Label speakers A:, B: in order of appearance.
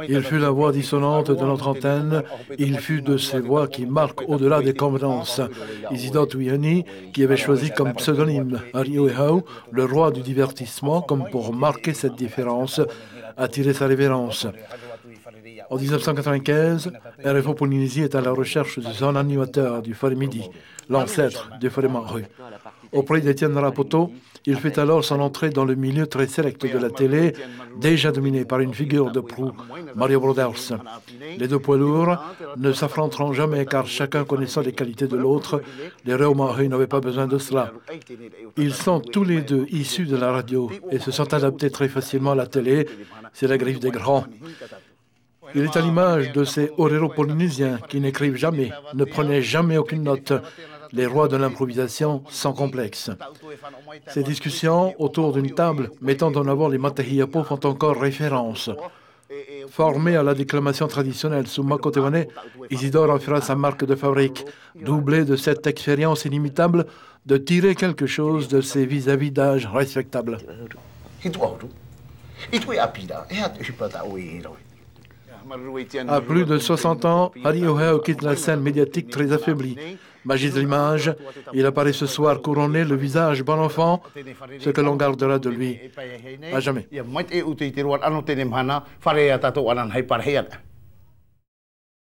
A: Il fut la voix dissonante de notre antenne, il fut de ces voix qui marquent au-delà des convenances. Isidore Tuyani, qui avait choisi comme pseudonyme Arioehau, le roi du divertissement, comme pour marquer cette différence, attirer sa révérence. En 1995, RFO Polynésie est à la recherche de son animateur du Forêt Midi, l'ancêtre du Forêt Maru. Auprès d'Étienne Rapoto, il fait alors son entrée dans le milieu très sélect de la télé, déjà dominé par une figure de proue, Mario Brothers. Les deux poids lourds ne s'affronteront jamais car chacun connaissant les qualités de l'autre, les Reo Maru n'avaient pas besoin de cela. Ils sont tous les deux issus de la radio et se sont adaptés très facilement à la télé, c'est la griffe des grands. Il est à l'image de ces oreros polynésiens qui n'écrivent jamais, ne prenaient jamais aucune note, les rois de l'improvisation sans complexe. Ces discussions autour d'une table mettant en avant les matahiapo font encore référence. Formé à la déclamation traditionnelle sous Makotewane, Isidore en fera sa marque de fabrique, doublée de cette expérience inimitable de tirer quelque chose de ses vis-à-vis d'âge respectables. À plus de 60 ans, Arioehau quitte la scène médiatique très affaiblie. Magie de l'image, il apparaît ce soir couronné, le visage bon enfant, ce que l'on gardera de lui à jamais.